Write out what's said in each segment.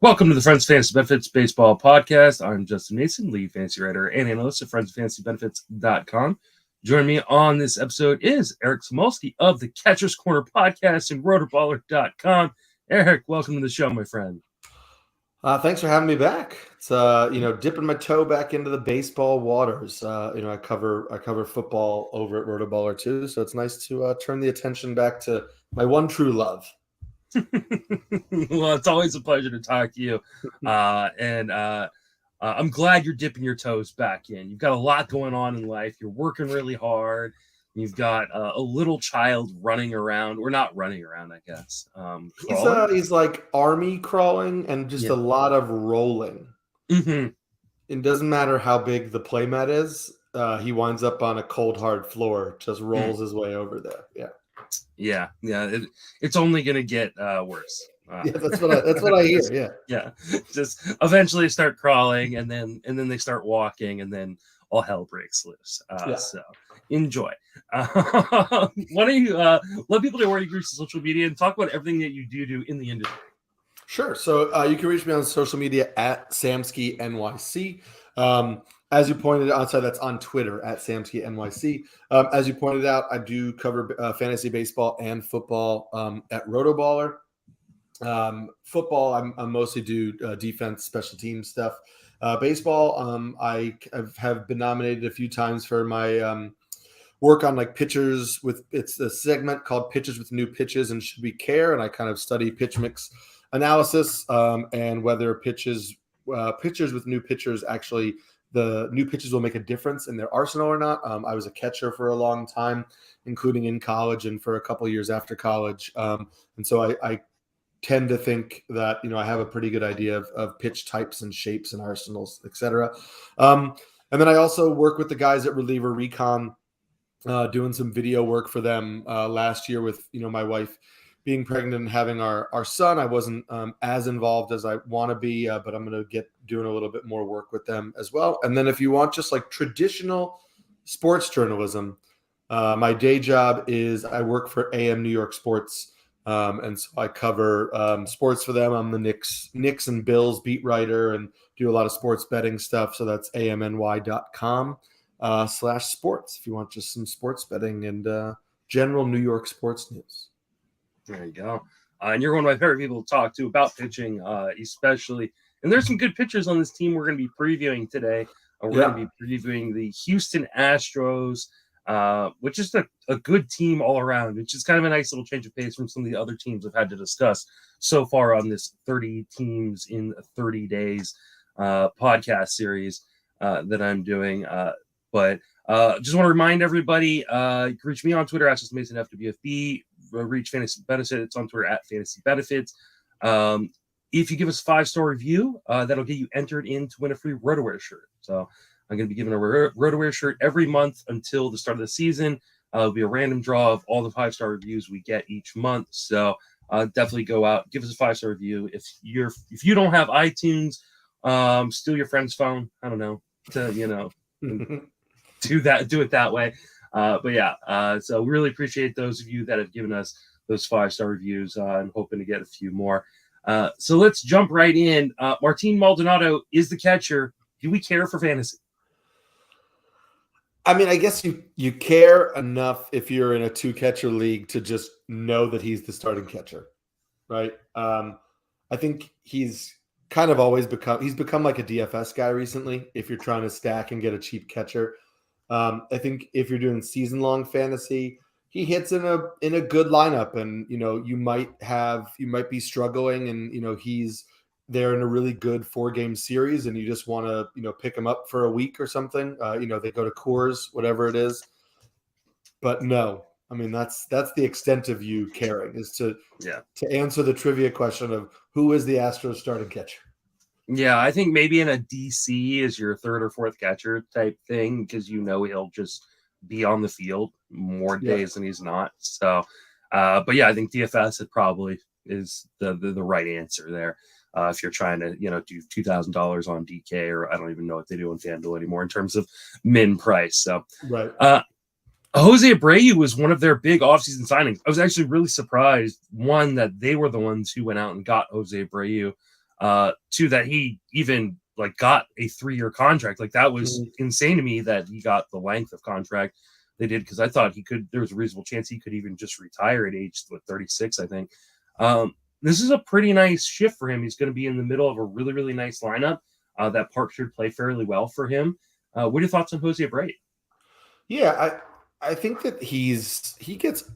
Welcome to the Friends Fantasy Benefits Baseball Podcast. I'm Justin Mason, lead fantasy writer and analyst at friendsoffantasybenefits.com. Joining me on this episode is Eric Samulski of the Catcher's Corner Podcast and Rotoballer.com. Eric, welcome to the show, my friend. Thanks for having me back. It's dipping my toe back into the baseball waters. I cover football over at Rotoballer too, so it's nice to turn the attention back to my one true love. Well, it's always a pleasure to talk to you, and I'm glad you're dipping your toes back in. You've got a lot going on in life. You're working really hard. You've got a little child running around, or not running around, I guess. He's like army crawling and just a lot of rolling. Mm-hmm. It doesn't matter how big the playmat is. He winds up on a cold, hard floor, just rolls his way over there. Yeah. It's only gonna get worse. That's what I hear. Yeah. Just eventually start crawling, and then they start walking, and then all hell breaks loose. So enjoy. Why don't you let people know where you reach social media and talk about everything that you do in the industry? Sure. So you can reach me on social media at Samulski NYC. As you pointed out, so that's on Twitter at Samulski NYC. As you pointed out, I do cover fantasy baseball and football at Rotoballer. Football, I mostly do defense, special team stuff. Baseball, I have been nominated a few times for my work on like pitchers with. It's a segment called Pitchers with New Pitches and Should We Care, and I kind of study pitch mix analysis and whether pitchers with new pitchers actually. The new pitches will make a difference in their arsenal or not. I was a catcher for a long time, including in college and for a couple of years after college. And so I tend to think that, I have a pretty good idea of pitch types and shapes and arsenals, et cetera. And then I also work with the guys at Reliever Recon, doing some video work for them last year with, my wife being pregnant and having our son. I wasn't as involved as I want to be, but I'm going to get doing a little bit more work with them as well. And then if you want just like traditional sports journalism, my day job is I work for AM New York Sports. And so I cover sports for them. I'm the Knicks and Bills beat writer and do a lot of sports betting stuff. So that's amny.com/sports if you want just some sports betting and general New York sports news. There you go. And you're one of my favorite people to talk to about pitching, especially. And there's some good pitchers on this team we're going to be previewing today. We're going to be previewing the Houston Astros, which is a good team all around, which is kind of a nice little change of pace from some of the other teams I've had to discuss so far on this 30 teams in 30 days podcast series that I'm doing. But just want to remind everybody, you can reach me on Twitter at Mason FWFB. Reach Fantasy Benefits on Twitter at Fantasy Benefits. If you give us a 5-star review, that'll get you entered in to win a free RotoWear shirt. So I'm going to be giving a RotoWear shirt every month until the start of the season. It'll be a random draw of all the 5-star reviews we get each month. So definitely go out, give us a 5-star review. If you don't have iTunes, steal your friend's phone. I don't know, do it that way. So we really appreciate those of you that have given us those 5-star reviews and hoping to get a few more. So let's jump right in. Martin Maldanado is the catcher. Do we care for fantasy? I mean, I guess you care enough if you're in a 2-catcher league to just know that he's the starting catcher, right? I think he's kind of always become like a DFS guy recently if you're trying to stack and get a cheap catcher. I think if you're doing season-long fantasy, he hits in a good lineup, and you might be struggling, and he's there in a really good 4-game series, and you just want to pick him up for a week or something. They go to Coors, whatever it is. But no, I mean that's the extent of you caring is to answer the trivia question of who is the Astros starting catcher. Yeah, I think maybe in a DC is your 3rd or 4th catcher type thing because he'll just be on the field more days than he's not. So, but yeah, I think DFS it probably is the right answer there. If you're trying to do $2,000 on DK, or I don't even know what they do on FanDuel anymore in terms of min price. So right. Jose Abreu was one of their big offseason signings. I was actually really surprised, one, that they were the ones who went out and got Jose Abreu. to that he even like got a 3-year contract. Like that was insane to me that he got the length of contract they did, because I thought there was a reasonable chance he could even just retire at age 36, I think. This is a pretty nice shift for him. He's going to be in the middle of a really, really nice lineup. That park should play fairly well for him. What are your thoughts on Jose Abreu? Yeah, I think that he gets,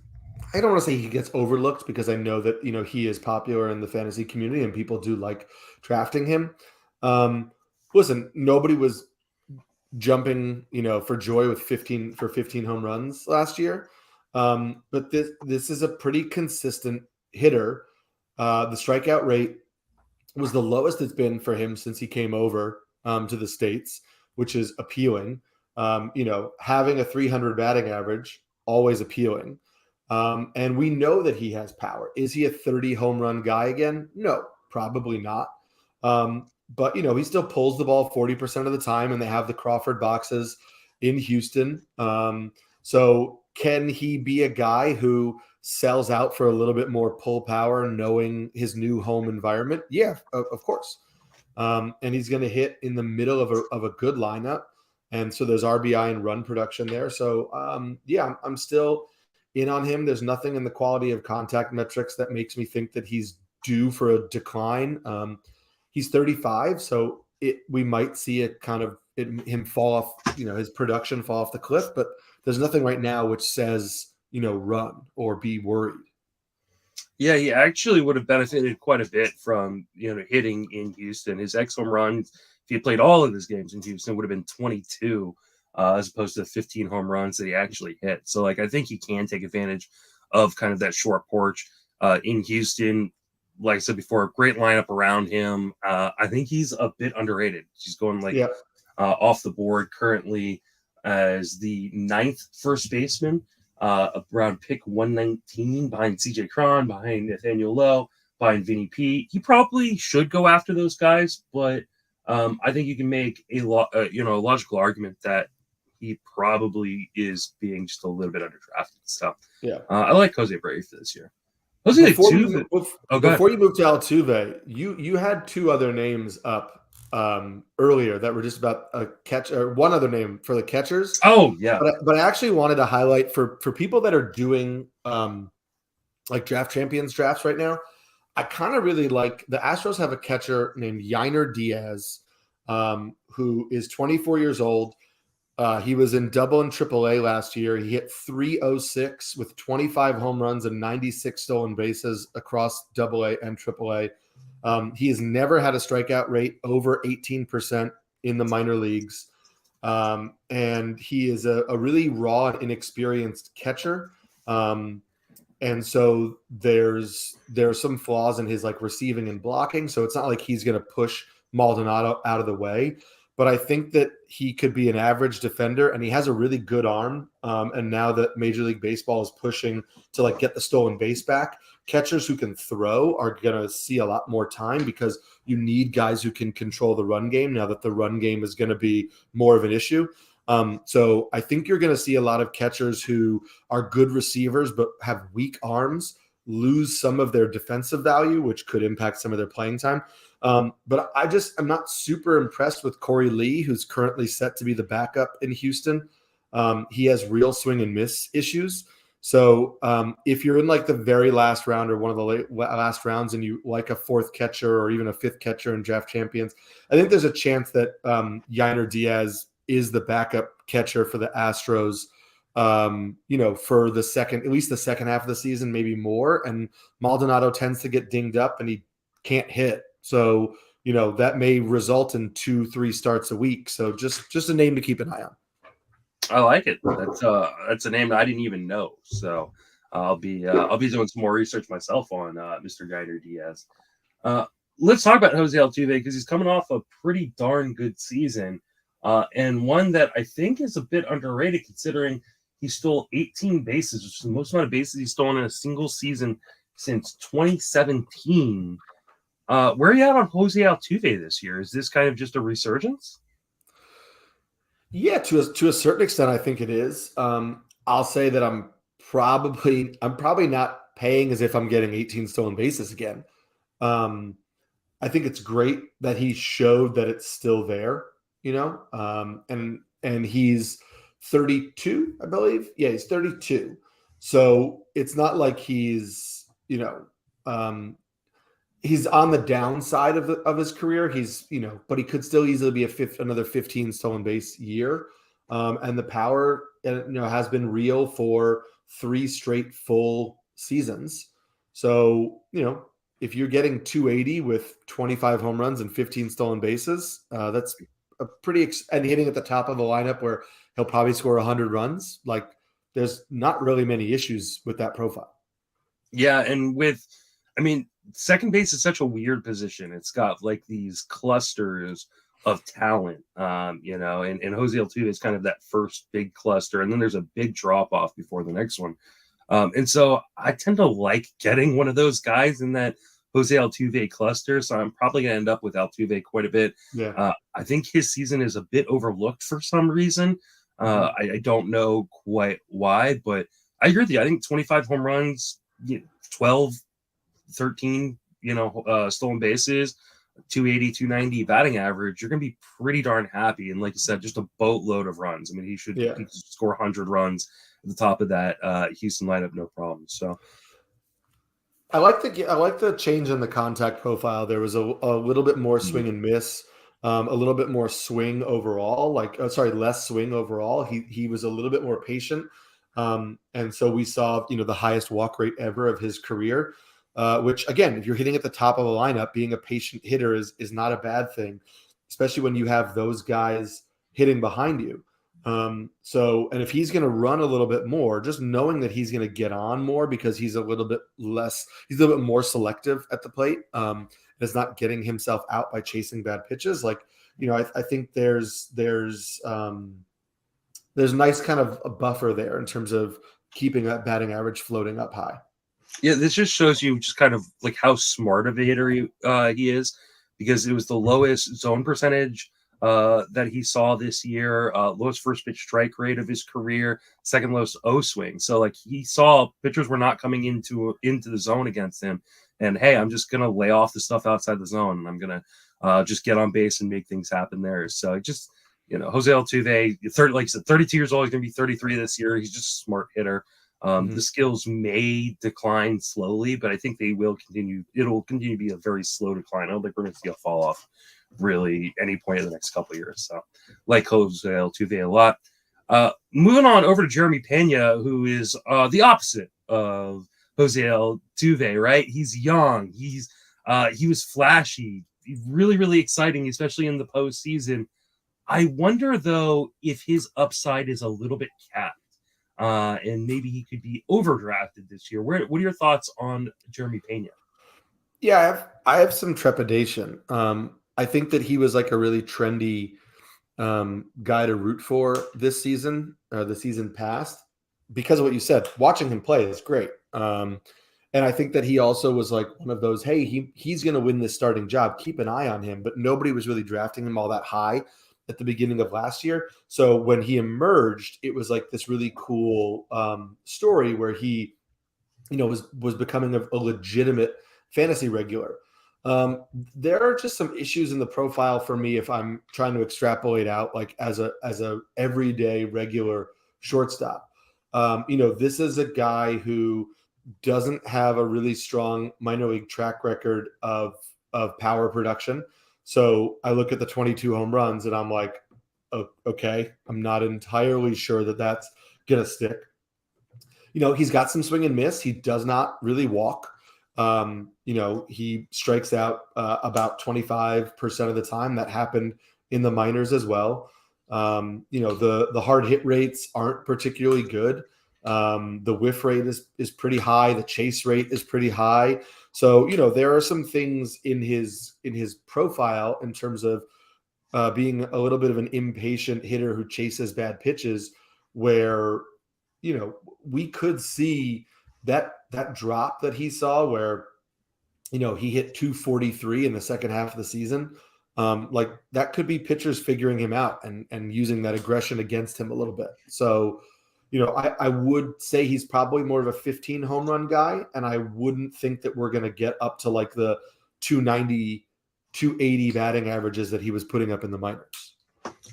I don't want to say he gets overlooked, because I know that, he is popular in the fantasy community and people do like drafting him. Listen, nobody was jumping, for joy with 15 home runs last year. But this is a pretty consistent hitter. The strikeout rate was the lowest it's been for him since he came over to the States, which is appealing. Having a 300 batting average, always appealing. And we know that he has power. Is he a 30 home run guy again? No, probably not. But, he still pulls the ball 40% of the time, and they have the Crawford boxes in Houston. So can he be a guy who sells out for a little bit more pull power, knowing his new home environment? Yeah, of course. And he's going to hit in the middle of a good lineup. And so there's RBI and run production there. So, I'm still in on him. There's nothing in the quality of contact metrics that makes me think that he's due for a decline. He's 35, so we might see him fall off, his production fall off the cliff, but there's nothing right now which says, run or be worried. Yeah, he actually would have benefited quite a bit from, hitting in Houston. His home runs, if he had played all of his games in Houston, would have been 22, as opposed to 15 home runs that he actually hit. So, I think he can take advantage of kind of that short porch in Houston. Like I said before, great lineup around him. I think he's a bit underrated. He's going off the board currently as the 9th first baseman, around pick 119, behind CJ Cron, behind Nathaniel Lowe, behind Vinny P. He probably should go after those guys, but I think you can make a logical argument that he probably is being just a little bit underdrafted. So I like Jose Abreu for this year. Before you move to Altuve, you had 2 other names up earlier that were just about a catch, or one other name for the catchers. Oh yeah, but I actually wanted to highlight for people that are doing like draft champions drafts right now. I kind of really like the Astros have a catcher named Yainer Diaz, who is 24 years old. He was in Double and Triple A last year. He hit .306 with 25 home runs and 96 stolen bases across Double A and Triple A. He has never had a strikeout rate over 18% in the minor leagues. And he is a really raw and inexperienced catcher. And so there's some flaws in his receiving and blocking. So it's not like he's going to push Maldanado out of the way. But I think that he could be an average defender, and he has a really good arm. And now that Major League Baseball is pushing to get the stolen base back, catchers who can throw are going to see a lot more time, because you need guys who can control the run game now that the run game is going to be more of an issue. So I think you're going to see a lot of catchers who are good receivers but have weak arms lose some of their defensive value, which could impact some of their playing time. But I'm not super impressed with Korey Lee, who's currently set to be the backup in Houston. He has real swing and miss issues. So if you're in the very last round or one of the last rounds and you like a 4th catcher or even a 5th catcher in draft champions, I think there's a chance that Yainer Diaz is the backup catcher for the Astros, for at least the second half of the season, maybe more. And Maldonado tends to get dinged up and he can't hit. So, that may result in 2-3 starts a week. So just a name to keep an eye on. I like it. That's a name that I didn't even know. So I'll be doing some more research myself on Mr. Yainer Diaz. Let's talk about Jose Altuve, because he's coming off a pretty darn good season, and one that I think is a bit underrated, considering he stole 18 bases, which is the most amount of bases he's stolen in a single season since 2017. Where are you at on Jose Altuve this year? Is this kind of just a resurgence? Yeah, to a certain extent, I think it is. I'll say that I'm probably not paying as if I'm getting 18 stolen bases again. I think it's great that he showed that it's still there, and he's 32, I believe. Yeah, he's 32. So it's not like he's, he's on the downside of his career. He's, but he could still easily be another 15 stolen base year. And the power, has been real for 3 straight full seasons. So, if you're getting 280 with 25 home runs and 15 stolen bases, that's a and hitting at the top of a lineup where he'll probably score 100 runs. Like, there's not really many issues with that profile. Yeah, and second base is such a weird position. It's got like these clusters of talent, and Jose Altuve is kind of that first big cluster, and then there's a big drop off before the next one. And so I tend to like getting one of those guys in that Jose Altuve cluster. So I'm probably going to end up with Altuve quite a bit. Yeah. I think his season is a bit overlooked for some reason. I don't know quite why, but I agree with you. I think 25 home runs, 12, 13, stolen bases, 280, 290 batting average, you're going to be pretty darn happy. And like you said, just a boatload of runs. I mean, he could score 100 runs at the top of that Houston lineup, no problem. So I like the change in the contact profile. There was a little bit more swing and miss, a little bit more swing overall. Less swing overall. He was a little bit more patient, and so we saw the highest walk rate ever of his career. Which again, if you're hitting at the top of a lineup, being a patient hitter is not a bad thing, especially when you have those guys hitting behind you. And if he's going to run a little bit more, just knowing that he's going to get on more because he's a little bit more selective at the plate, is not getting himself out by chasing bad pitches. I think there's nice kind of a buffer there in terms of keeping that batting average floating up high. Yeah, this just shows you just kind of like how smart of a hitter he is, because it was the lowest zone percentage that he saw this year, lowest first pitch strike rate of his career, second lowest O swing. So like he saw pitchers were not coming into the zone against him, and hey, I'm just gonna lay off the stuff outside the zone, and I'm gonna just get on base and make things happen there. So just Jose Altuve, like I said, 32 years old, he's gonna be 33 this year. He's just a smart hitter. The skills may decline slowly, but I think they will continue. It'll continue to be a very slow decline. I don't think we're going to see a fall off really any point in the next couple of years. So, like Jose Altuve a lot. Moving on over to Jeremy Pena, who is the opposite of Jose Altuve, right? He's young. He was flashy, really, really exciting, especially in the postseason. I wonder though if his upside is a little bit capped. And maybe he could be overdrafted this year. What are your thoughts on Jeremy Pena? Yeah, I have some trepidation. I think that he was like a really trendy guy to root for this season, or the season past, because of what you said. Watching him play is great. And I think that he also was like one of those, hey, he's going to win this starting job. Keep an eye on him. But nobody was really drafting him all that high at the beginning of last year. So when he emerged, it was like this really cool story where he, was becoming a legitimate fantasy regular. There are just some issues in the profile for me if I'm trying to extrapolate out like as a everyday regular shortstop. This is a guy who doesn't have a really strong minor league track record of power production. So I look at the 22 home runs and I'm like, oh, okay, I'm not entirely sure that that's going to stick. He's got some swing and miss. He does not really walk. He strikes out about 25% of the time. That happened in the minors as well. The hard hit rates aren't particularly good. The whiff rate is pretty high. The chase rate is pretty high. So, there are some things in his profile in terms of being a little bit of an impatient hitter who chases bad pitches where, we could see that drop that he saw where, he hit 243 in the second half of the season. Like that could be pitchers figuring him out and using that aggression against him a little bit. So, I would say he's probably more of a 15 home run guy, and I wouldn't think that we're going to get up to like the 290 280 batting averages that he was putting up in the minors.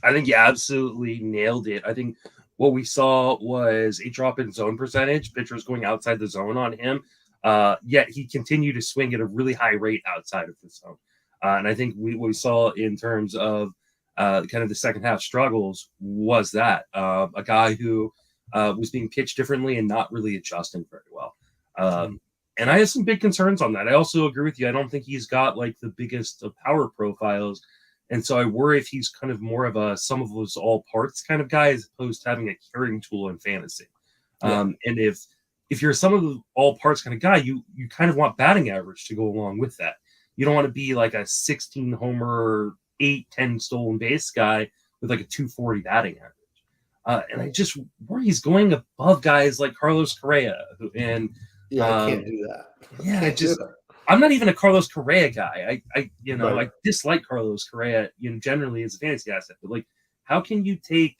I think you absolutely nailed it. I think what we saw was a drop in zone percentage, pitchers going outside the zone on him, yet he continued to swing at a really high rate outside of the zone. And I think what we saw in terms of kind of the second half struggles was that a guy who was being pitched differently and not really adjusting very well. And I have some big concerns on that. I also agree with you. I don't think he's got like the biggest of power profiles. And so I worry if he's kind of more of a sum of those all parts kind of guy as opposed to having a carrying tool in fantasy. And if you're some of the all parts kind of guy, you kind of want batting average to go along with that. You don't want to be like a 16 homer, 8-10 stolen base guy with like a 240 batting average. And I just worry he's going above guys like Carlos Correa. I can't do that. I'm not even a Carlos Correa guy. I dislike Carlos Correa generally as a fantasy asset, but like, how can you take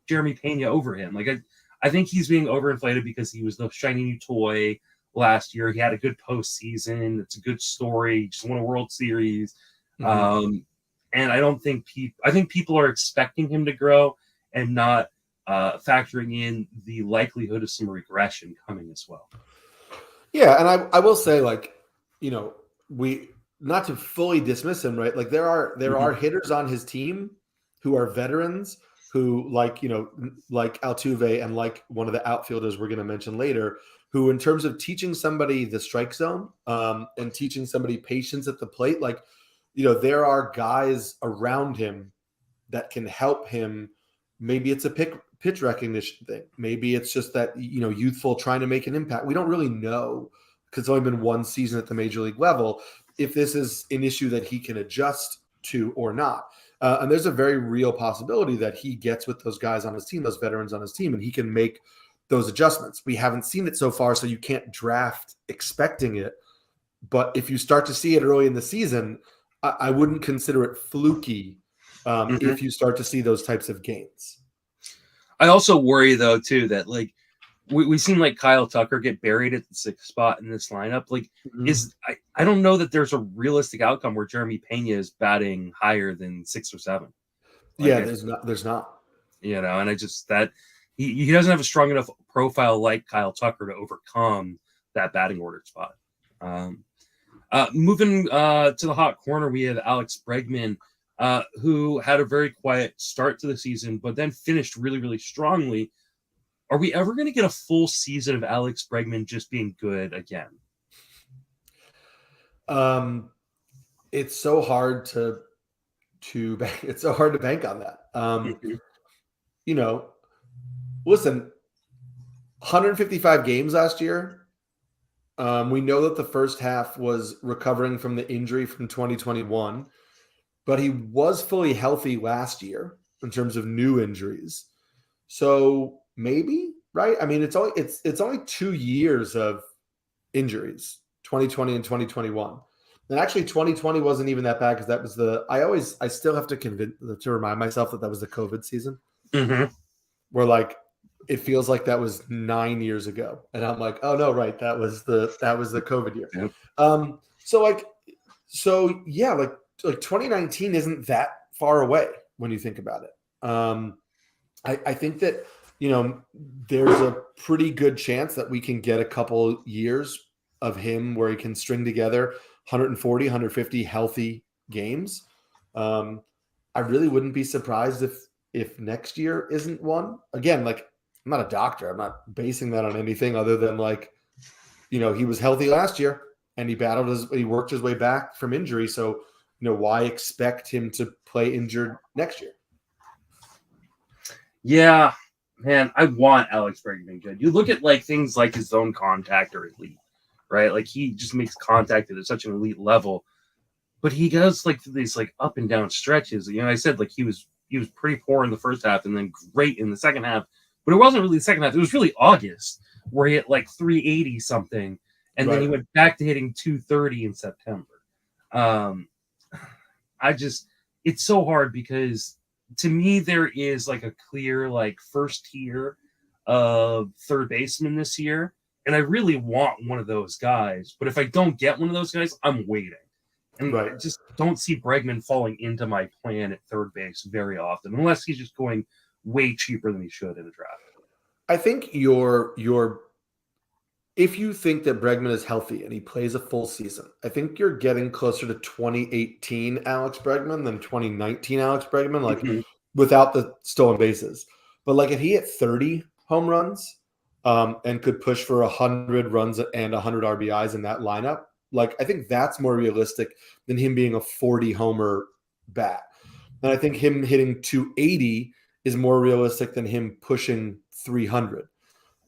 Jeremy Pena over him? Like, I think he's being overinflated because he was the shiny new toy last year. He had a good postseason. It's a good story. He just won a World Series. And I don't think I think people are expecting him to grow and not factoring in the likelihood of some regression coming as well. Yeah, and I will say, like, we not to fully dismiss him, right? Like there are hitters on his team who are veterans who like Altuve and like one of the outfielders we're going to mention later, who in terms of teaching somebody the strike zone and teaching somebody patience at the plate, like, there are guys around him that can help him. Maybe it's a pitch recognition thing. Maybe it's just that, youthful trying to make an impact. We don't really know because it's only been one season at the major league level, if this is an issue that he can adjust to or not. And there's a very real possibility that he gets with those guys on his team, those veterans on his team, and he can make those adjustments. We haven't seen it so far, so you can't draft expecting it. But if you start to see it early in the season, I wouldn't consider it fluky if you start to see those types of gains. I also worry, though, too, that like we've seen like Kyle Tucker get buried at the 6th spot in this lineup. Like, I don't know that there's a realistic outcome where Jeremy Pena is batting higher than 6 or 7. Like, there's not. And I just that he doesn't have a strong enough profile like Kyle Tucker to overcome that batting order spot. Moving to the hot corner, we have Alex Bregman, who had a very quiet start to the season, but then finished really, really strongly. Are we ever going to get a full season of Alex Bregman just being good again? It's so hard to it's so hard to bank on that. Listen, 155 games last year. We know that the first half was recovering from the injury from 2021, but he was fully healthy last year in terms of new injuries. So maybe, right? I mean, it's only 2 years of injuries, 2020 and 2021. And actually 2020 wasn't even that bad because that was I still have to remind myself that was the COVID season. Where like it feels like that was 9 years ago. And I'm like, oh no, right. That was the COVID year. Yep. So 2019 isn't that far away when you think about it. I think that, there's a pretty good chance that we can get a couple years of him where he can string together 140, 150 healthy games. I really wouldn't be surprised if next year isn't one. Again, like, I'm not a doctor. I'm not basing that on anything other than like, he was healthy last year and he worked his way back from injury. So, why expect him to play injured next year? Yeah, man, I want Alex Bregman good. You look at like things like his zone contact or elite, right? Like he just makes contact at such an elite level, but he does like these like up and down stretches. I said like he was pretty poor in the first half and then great in the second half, but it wasn't really the second half. It was really August where he hit like 380 something, and then he went back to hitting 230 in September. It's so hard because to me, there is like a clear like first tier of third baseman this year. And I really want one of those guys. But if I don't get one of those guys, I'm waiting. And I just don't see Bregman falling into my plan at third base very often, unless he's just going way cheaper than he should in the draft. I think if you think that Bregman is healthy and he plays a full season, I think you're getting closer to 2018 Alex Bregman than 2019 Alex Bregman, like without the stolen bases. But like if he hit 30 home runs and could push for 100 runs and 100 RBIs in that lineup, like I think that's more realistic than him being a 40 homer bat. And I think him hitting 280 is more realistic than him pushing 300.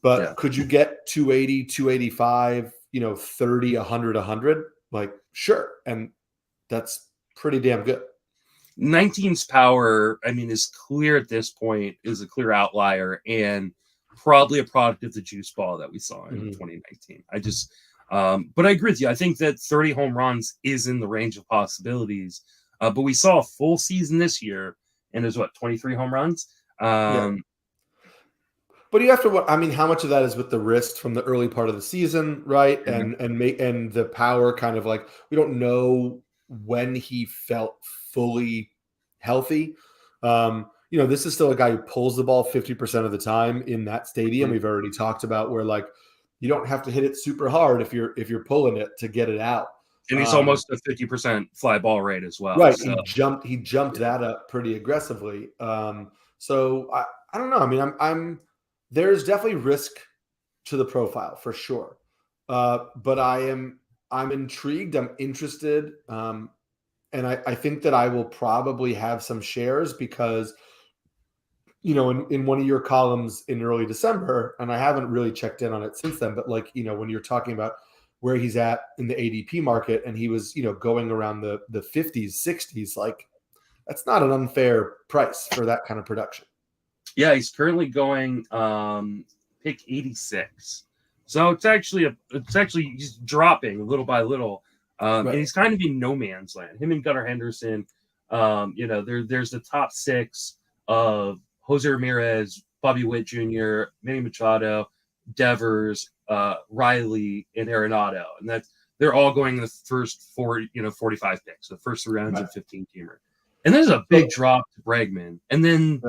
But could you get 280, 285, 30, 100, 100? Like, sure. And that's pretty damn good. 19's power, I mean, is clear at this point, is a clear outlier and probably a product of the juice ball that we saw in 2019. But I agree with you. I think that 30 home runs is in the range of possibilities. But we saw a full season this year, and there's 23 home runs. But you have to. I mean, how much of that is with the wrist from the early part of the season, right? Mm-hmm. And the power, kind of like we don't know when he felt fully healthy. This is still a guy who pulls the ball 50% of the time in that stadium. We've already talked about where like you don't have to hit it super hard if you're pulling it to get it out. And he's almost a 50% fly ball rate as well. Right. So. He jumped that up pretty aggressively. So I don't know. I mean, there's definitely risk to the profile for sure. But I'm intrigued. I'm interested. And I think that I will probably have some shares because, in one of your columns in early December, and I haven't really checked in on it since then, but like, when you're talking about where he's at in the ADP market and he was, going around the 50s, 60s, like that's not an unfair price for that kind of production. Yeah, he's currently going pick 86. So it's actually he's dropping little by little. And he's kind of in no man's land. Him and Gunnar Henderson, there's the top six of Jose Ramirez, Bobby Witt Jr., Manny Machado, Devers, Riley, and Arenado. And they're all going in the first 45 picks, the first 3 rounds of 15-teamer. And there's a big drop to Bregman. And then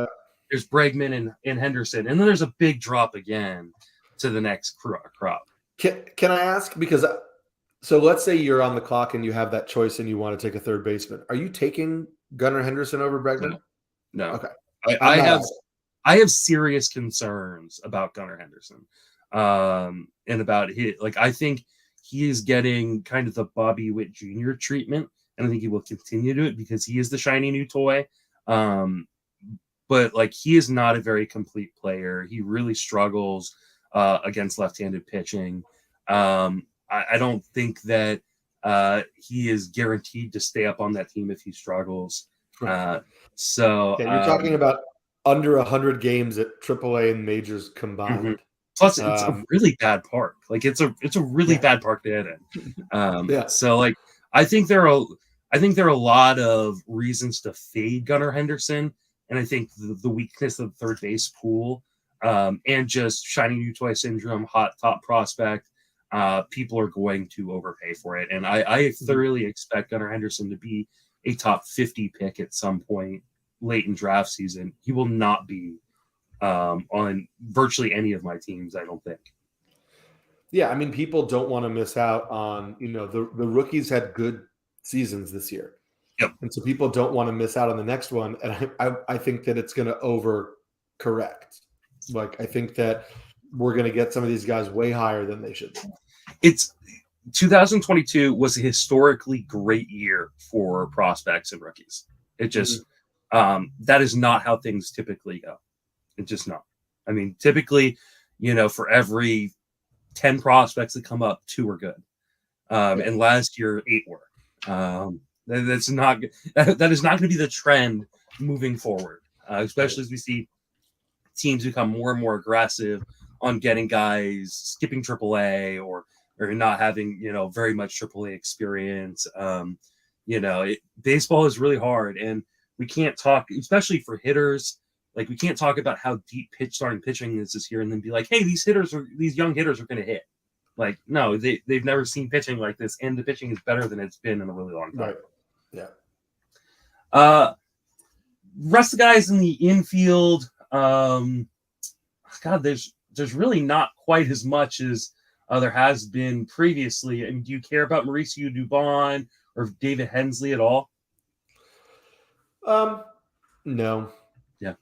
there's Bregman and Henderson. And then there's a big drop again to the next crop. Can I ask? Because so let's say you're on the clock and you have that choice and you want to take a third baseman. Are you taking Gunnar Henderson over Bregman? No. Okay. I have serious concerns about Gunnar Henderson. And about I think he is getting kind of the Bobby Witt Jr. treatment, and I think he will continue to it because he is the shiny new toy. But like he is not a very complete player. He really struggles against left-handed pitching. I don't think that he is guaranteed to stay up on that team if he struggles. So you're talking about under 100 games at AAA and majors combined. Mm-hmm. Plus, it's a really bad park. Like it's a really bad park to hit in. So like I think there are a lot of reasons to fade Gunnar Henderson, and I think the weakness of the third base pool and just shiny new toy syndrome, hot top prospect. People are going to overpay for it, and I thoroughly expect Gunnar Henderson to be a top 50 pick at some point late in draft season. He will not be on virtually any of my teams, I don't think. Yeah, I mean, people don't want to miss out on, the rookies had good seasons this year. Yep. And so people don't want to miss out on the next one. And I think that it's going to overcorrect. Like, I think that we're going to get some of these guys way higher than they should be. It's 2022 was a historically great year for prospects and rookies. It just that is not how things typically go. It's just not. I mean, typically, for every 10 prospects that come up, 2 are good. And last year, 8 were. That's not that is not going to be the trend moving forward, especially as we see teams become more and more aggressive on getting guys skipping AAA or not having, very much AAA experience. Baseball is really hard, and we can't talk, especially for hitters. Like, we can't talk about how deep starting pitching is this year and then be like, hey, these young hitters are going to hit. Like, no, they've never seen pitching like this, and the pitching is better than it's been in a really long time. Right. Yeah. Rest of the guys in the infield, God, there's really not quite as much as there has been previously. And do you care about Mauricio Dubon or David Hensley at all? No. Yeah.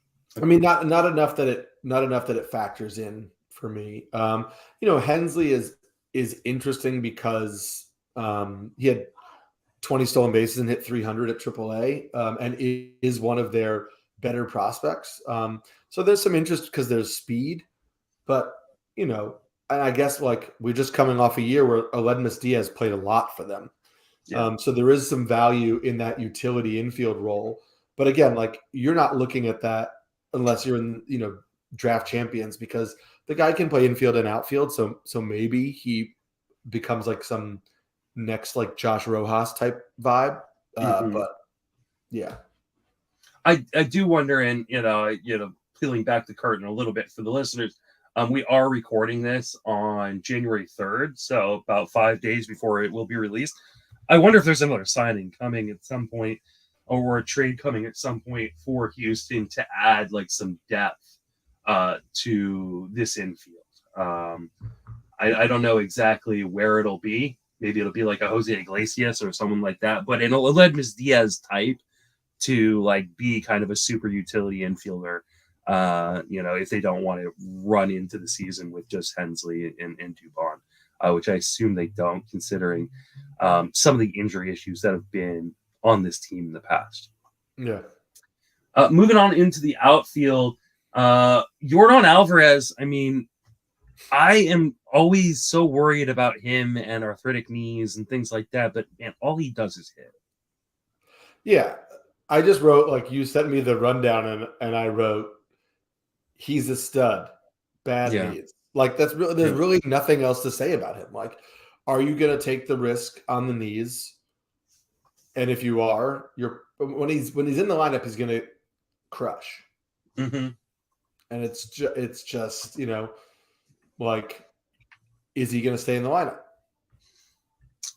I mean, not enough that it factors in for me. Hensley is interesting because he had 20 stolen bases and hit 300 at AAA, and is one of their better prospects. So there's some interest because there's speed, but and I guess like we're just coming off a year where Yainer Diaz played a lot for them. Yeah. So there is some value in that utility infield role. But again, like you're not looking at that unless you're in, draft champions, because the guy can play infield and outfield. So maybe he becomes like some next like Josh Rojas type vibe. But yeah, I do wonder, and peeling back the curtain a little bit for the listeners, we are recording this on January 3rd, so about 5 days before it will be released. I wonder if there's another signing coming at some point, or a trade coming at some point for Houston to add like some depth to this infield. I don't know exactly where it'll be. Maybe it'll be like a Jose Iglesias or someone like that, but in a Yainer Diaz type to like be kind of a super utility infielder. If they don't want to run into the season with just Hensley and Dubon, which I assume they don't, considering some of the injury issues that have been on this team in the past. Yeah. Moving on into the outfield, Yordan Alvarez. I mean, I am always so worried about him and arthritic knees and things like that, but man, all he does is hit. Yeah. I just wrote, like, you sent me the rundown and I wrote, he's a stud, bad knees. Like, there's really nothing else to say about him. Like, are you going to take the risk on the knees? And if you are, when he's in the lineup, he's going to crush. Mm-hmm. And it's just, like, is he going to stay in the lineup?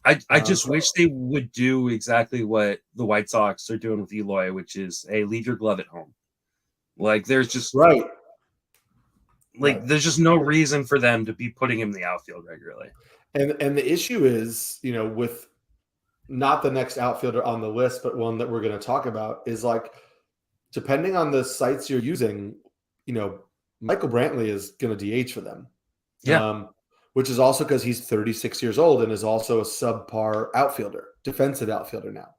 I just wish they would do exactly what the White Sox are doing with Eloy, which is, hey, leave your glove at home. Like, there's just there's just no reason for them to be putting him in the outfield regularly. And the issue is, with not the next outfielder on the list, but one that we're going to talk about, is like, depending on the sites you're using, Michael Brantley is going to DH for them. Yeah. Which is also because he's 36 years old and is also a subpar outfielder, defensive outfielder now.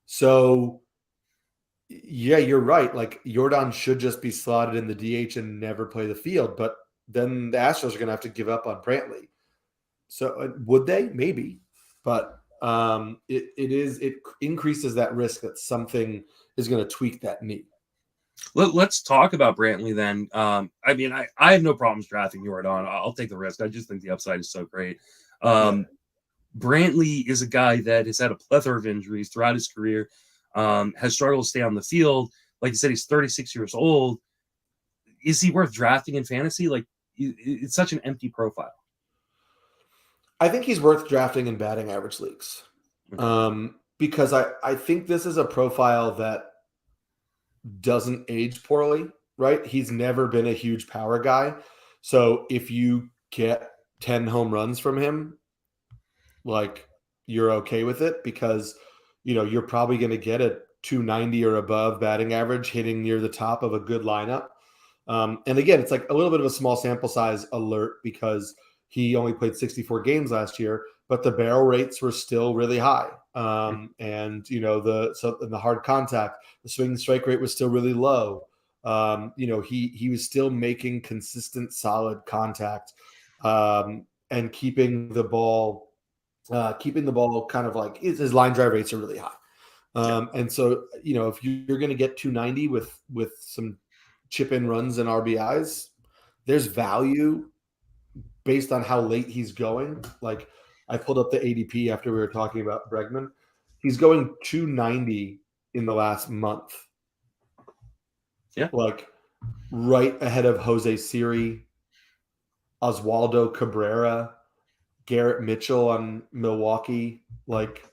So, yeah, you're right. Like, Yordan should just be slotted in the DH and never play the field. But then the Astros are going to have to give up on Brantley. So would they? Maybe. But it increases that risk that something is going to tweak that knee. Let's talk about Brantley then. I mean, I have no problems drafting Yordan. I'll take the risk. I just think the upside is so great. Brantley is a guy that has had a plethora of injuries throughout his career, has struggled to stay on the field. Like you said, he's 36 years old. Is he worth drafting in fantasy? Like, it's such an empty profile. I think he's worth drafting in batting average leagues, because I think this is a profile that doesn't age poorly, right? He's never been a huge power guy. So if you get 10 home runs from him, like, you're okay with it, because, you're probably going to get a 290 or above batting average hitting near the top of a good lineup. And again, it's like a little bit of a small sample size alert because he only played 64 games last year, but the barrel rates were still really high. And the hard contact, the swing and strike rate was still really low. He was still making consistent, solid contact, and keeping the ball kind of like his line drive rates are really high. And so, if you're going to get 290 with some chip in runs and RBIs, there's value based on how late he's going. Like, I pulled up the ADP after we were talking about Bregman. He's going 290 in the last month. Yeah. Like, right ahead of Jose Siri, Oswaldo Cabrera, Garrett Mitchell on Milwaukee. Like,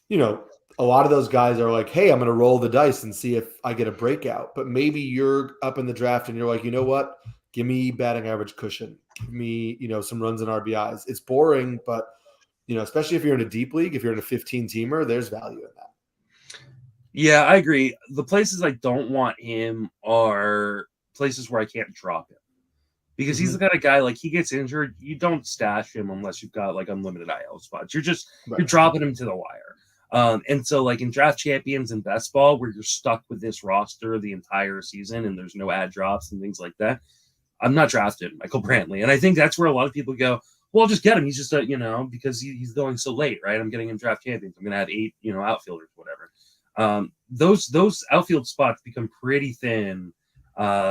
you know, a lot of those guys are like, hey, I'm going to roll the dice and see if I get a breakout. But maybe you're up in the draft and you're like, you know what? Give me batting average cushion. Give me, some runs and RBIs. It's boring, but, especially if you're in a deep league, if you're in a 15-teamer, there's value in that. Yeah, I agree. The places I don't want him are places where I can't drop him. Because he's the kind of guy, like, he gets injured, you don't stash him unless you've got, like, unlimited IL spots. You're dropping him to the wire. And so, like, in Draft Champions and Best Ball, where you're stuck with this roster the entire season and there's no ad drops and things like that, I'm not drafting Michael Brantley. And I think that's where a lot of people go, well, just get him. He's just, because he's going so late, right? I'm getting him Draft Champions. I'm going to have 8, outfielders, whatever. Those outfield spots become pretty thin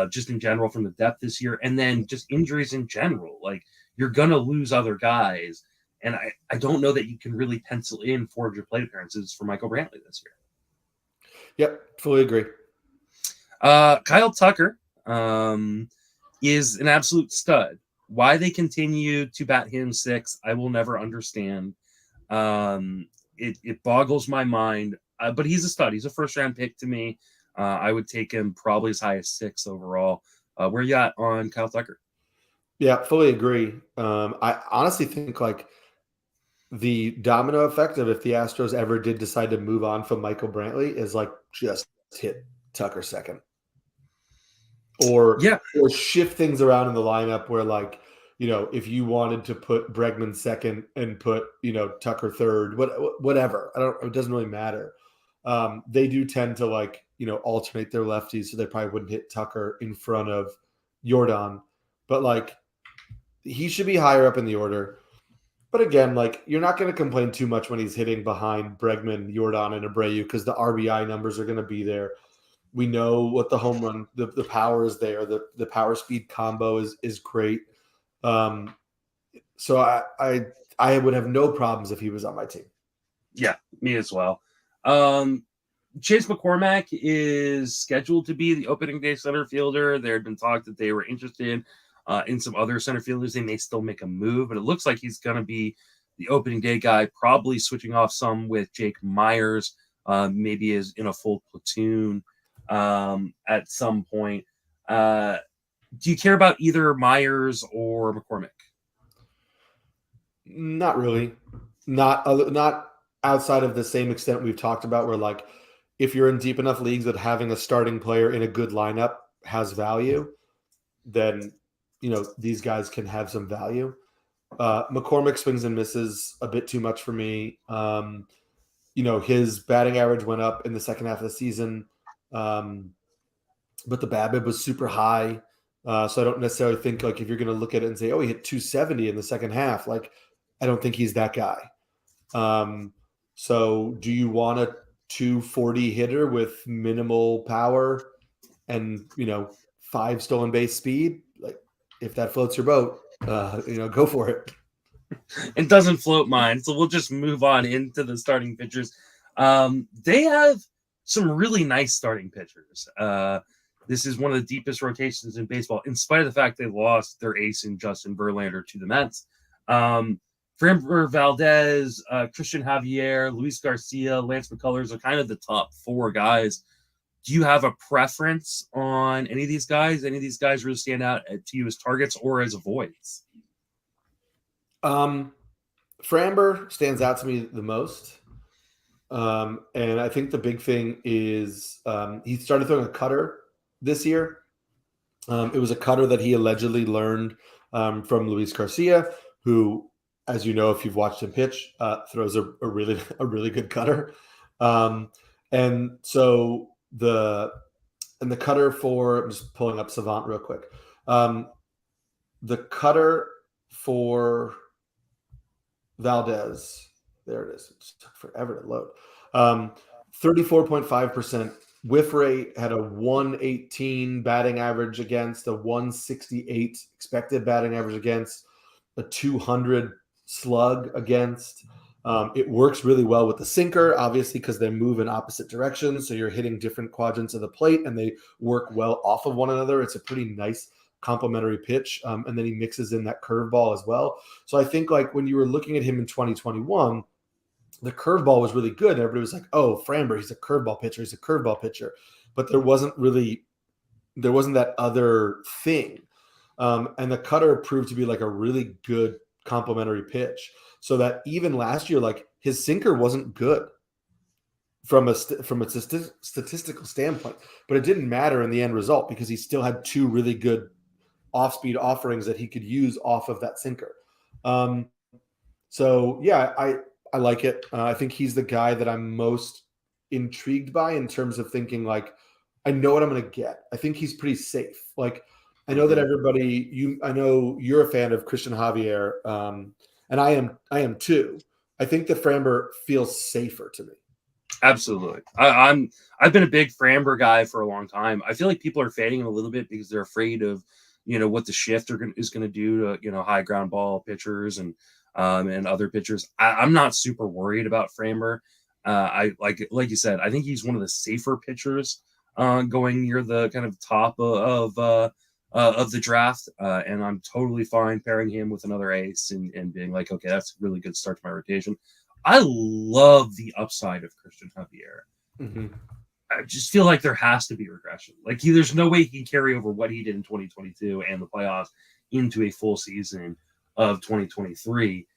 just in general from the depth this year. And then just injuries in general. Like, you're going to lose other guys. And I don't know that you can really pencil in 400 plate appearances for Michael Brantley this year. Yep, fully agree. Kyle Tucker is an absolute stud. Why they continue to bat him 6, I will never understand. It boggles my mind. But he's a stud. He's a first-round pick to me. I would take him probably as high as 6 overall. Where you at on Kyle Tucker? Yeah, fully agree. I honestly think, like, the domino effect of if the Astros ever did decide to move on from Michael Brantley is, like, just hit Tucker second. Or shift things around in the lineup where, like, if you wanted to put Bregman second and put, Tucker third, whatever. It doesn't really matter. They do tend to, like, alternate their lefties, so they probably wouldn't hit Tucker in front of Yordan. But, like, he should be higher up in the order. But again, like, you're not going to complain too much when he's hitting behind Bregman, Yordan, and Abreu because the RBI numbers are going to be there. We know what the home run, the power is there. The power speed combo is great. So I would have no problems if he was on my team. Yeah, me as well. Chase McCormick is scheduled to be the opening day center fielder. There had been talk that they were interested in some other center fielders. They may still make a move, but it looks like he's going to be the opening day guy, probably switching off some with Jake Meyers, maybe is in a full platoon at some point. Do you care about either Meyers or McCormick? Not really. Not outside of the same extent we've talked about, where, like, if you're in deep enough leagues that having a starting player in a good lineup has value, then, these guys can have some value. McCormick swings and misses a bit too much for me. His batting average went up in the second half of the season, but the BABIP was super high. So I don't necessarily think, like, if you're going to look at it and say, oh, he hit 270 in the second half, like, I don't think he's that guy. So do you want a 240 hitter with minimal power and, 5 stolen base speed? Like, if that floats your boat, go for it. It doesn't float mine, so we'll just move on into the starting pitchers. They have some really nice starting pitchers. This is one of the deepest rotations in baseball, in spite of the fact they lost their ace in Justin Verlander to the Mets. Framber Valdez, Cristian Javier, Luis Garcia, Lance McCullers are kind of the top 4 guys. Do you have a preference on any of these guys? Any of these guys really stand out to you as targets or as avoids? Framber stands out to me the most. And I think the big thing is he started throwing a cutter this year. It was a cutter that he allegedly learned from Luis Garcia, who, as you know, if you've watched him pitch, throws a really good cutter. And so the cutter for, I'm just pulling up Savant real quick. The cutter for Valdez, there it is. It took forever to load. 34.5% whiff rate, had a 118 batting average against, a 168 expected batting average against, a 200 slug against. It works really well with the sinker, obviously, because they move in opposite directions. So you're hitting different quadrants of the plate and they work well off of one another. It's a pretty nice complementary pitch, and then he mixes in that curveball as well. So I think like when you were looking at him in 2021, the curveball was really good. Everybody was like, "Oh, Framber, he's a curveball pitcher. He's a curveball pitcher," but there wasn't that other thing. And the cutter proved to be like a really good complementary pitch. So that even last year, like his sinker wasn't good from a statistical standpoint, but it didn't matter in the end result because he still had two really good off-speed offerings that he could use off of that sinker. So yeah, I like it. I think he's the guy that I'm most intrigued by in terms of thinking like, I know what I'm going to get. I think he's pretty safe. Like, I know that I know you're a fan of Cristian Javier, and I am too. I think that Framber feels safer to me. Absolutely. I've been a big Framber guy for a long time. I feel like people are fading him a little bit because they're afraid of, what the shift is going to do to, high ground ball pitchers and other pitchers. I'm not super worried about Framber. I like you said, I think he's one of the safer pitchers going near the kind of top of the draft. And I'm totally fine pairing him with another ace and being like, okay, that's a really good start to my rotation. I love the upside of Cristian Javier. Mm-hmm. I just feel like there has to be regression. Like there's no way he can carry over what he did in 2022 and the playoffs into a full season of 2023.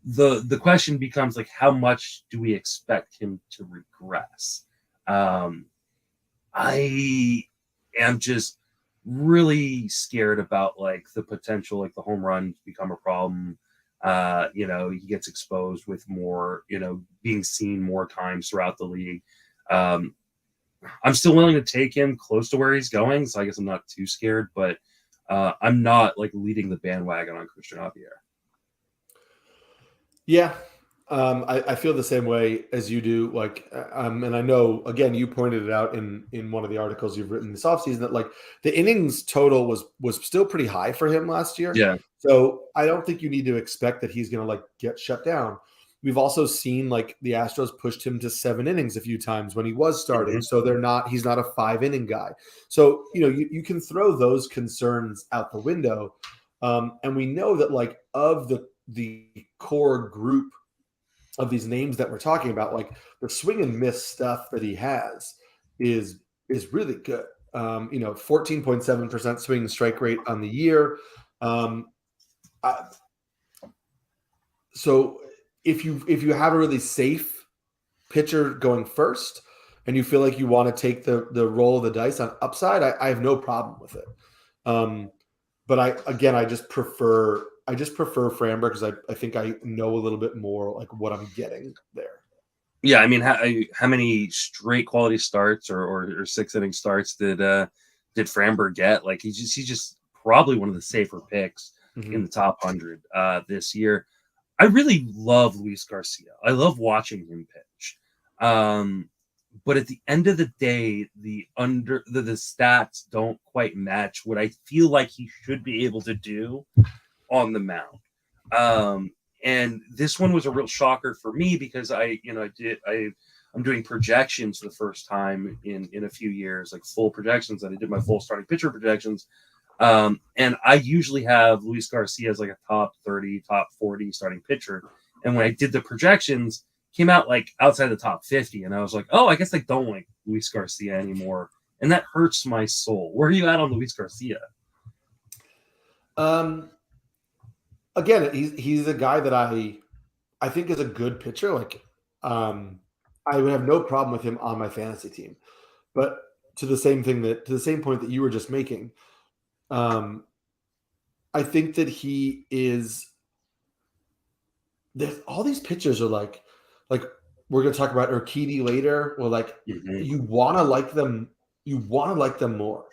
The question becomes like, how much do we expect him to regress? I am just really scared about like the potential, like the home run to become a problem. He gets exposed with more, being seen more times throughout the league. I'm still willing to take him close to where he's going, so I guess I'm not too scared, but I'm not like leading the bandwagon on Cristian Javier. Yeah. I feel the same way as you do. Like, and I know, again, you pointed it out in one of the articles you've written this offseason that like the innings total was still pretty high for him last year. Yeah. So I don't think you need to expect that he's going to like get shut down. We've also seen like the Astros pushed him to 7 innings a few times when he was starting. Mm-hmm. So he's not a 5-inning guy. So, you can throw those concerns out the window. And we know that like of the core group of these names that we're talking about, like the swing and miss stuff that he has is really good. 14.7% swing and strike rate on the year. So if you have a really safe pitcher going first and you feel like you want to take the roll of the dice on upside, I have no problem with it. But I just prefer Framber because I think I know a little bit more like what I'm getting there. Yeah, I mean, how many straight quality starts or 6-inning starts did Framber get? Like he's just probably one of the safer picks in the top 100 this year. I really love Luis Garcia. I love watching him pitch. But at the end of the day, the stats don't quite match what I feel like he should be able to do on the mound. And this one was a real shocker for me because I'm doing projections for the first time in a few years, like full projections, and I did my full starting pitcher projections. And I usually have Luis Garcia as like a top 30, top 40 starting pitcher. And when I did the projections, came out like outside the top 50. And I was like, oh, I guess I don't like Luis Garcia anymore. And that hurts my soul. Where are you at on Luis Garcia? Again, he's a guy that I think is a good pitcher. Like, I would have no problem with him on my fantasy team. But to the same point that you were just making, I think that he is. All these pitchers are like we're going to talk about Urquidy later. Well, like you want to like them. You want to like them more.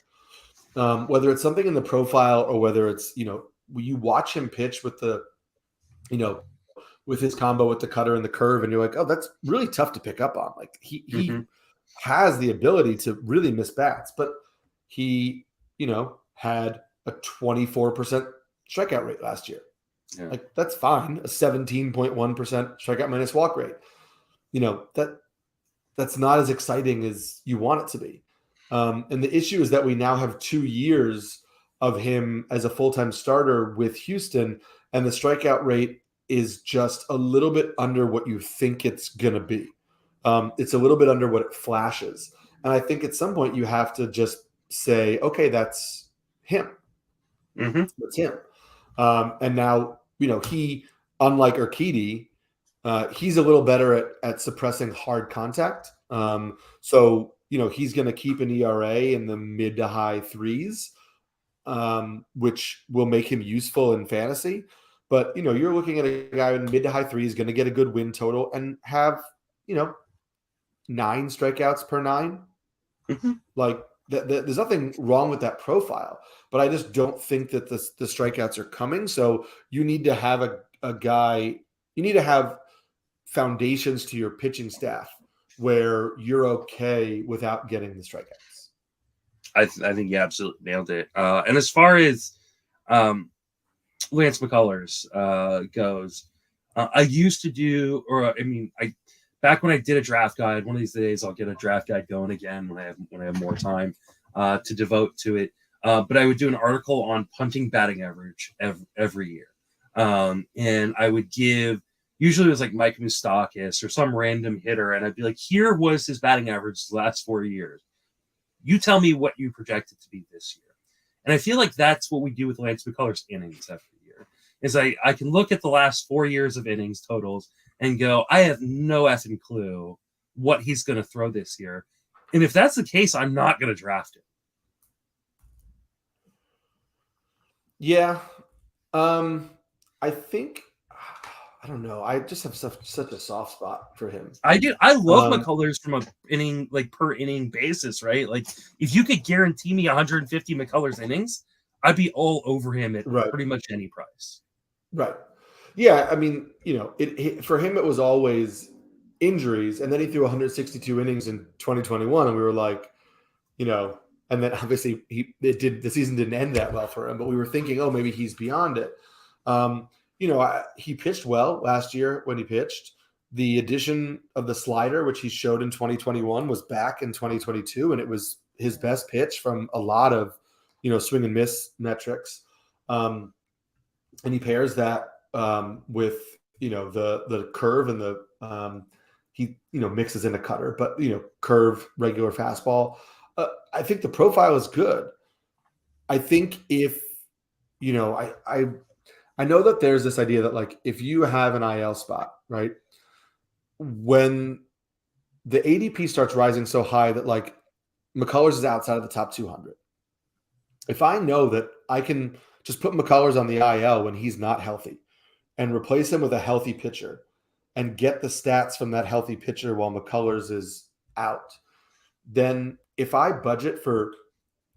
Whether it's something in the profile or whether it's you watch him pitch with with his combo with the cutter and the curve, and you're like, oh, that's really tough to pick up on. Like he has the ability to really miss bats, but he had a 24% strikeout rate last year. Yeah. Like that's fine. A 17.1% strikeout minus walk rate. That's not as exciting as you want it to be. And the issue is that we now have 2 years of him as a full-time starter with Houston, and the strikeout rate is just a little bit under what you think it's going to be. It's a little bit under what it flashes. And I think at some point you have to just say, okay, that's him. Mm-hmm. That's him. And now, he, unlike Urquidy, he's a little better at suppressing hard contact. So, he's going to keep an ERA in the mid to high threes, which will make him useful in fantasy. But, you're looking at a guy in mid to high threes, going to get a good win total and have, 9 strikeouts per 9. Mm-hmm. Like, there's nothing wrong with that profile, but I just don't think that the strikeouts are coming. So you need to have a guy, you need to have foundations to your pitching staff where you're okay without getting the strikeouts. I think you absolutely nailed it. And as far as Lance McCullers goes, I used to do, back when I did a draft guide, one of these days I'll get a draft guide going again when I have more time to devote to it. But I would do an article on punting batting average every year, and I would give. Usually it was like Mike Moustakas or some random hitter, and I'd be like, "Here was his batting average the last 4 years. You tell me what you projected to be this year." And I feel like that's what we do with Lance McCullers innings every year. Is I can look at the last 4 years of innings totals and go, I have no effing clue what he's going to throw this year. And if that's the case, I'm not going to draft him. Yeah. I think, I don't know. I just have such a soft spot for him. I love McCullers from a inning, like per inning basis, right? Like if you could guarantee me 150 McCullers innings, I'd be all over him at pretty much any price. Right. Yeah, I mean, for him, it was always injuries, and then he threw 162 innings in 2021, and we were like, and then obviously the season didn't end that well for him, but we were thinking, oh, maybe he's beyond it. He pitched well last year when he pitched. The addition of the slider, which he showed in 2021, was back in 2022, and it was his best pitch from a lot of, swing and miss metrics. And he pairs that with the curve and the he mixes in a cutter, but curve, regular fastball. I think the profile is good. I think if I know that there's this idea that like if you have an IL spot, right, when the ADP starts rising so high that like McCullers is outside of the top 200. If I know that I can just put McCullers on the IL when he's not healthy and replace him with a healthy pitcher and get the stats from that healthy pitcher while McCullers is out, then if I budget for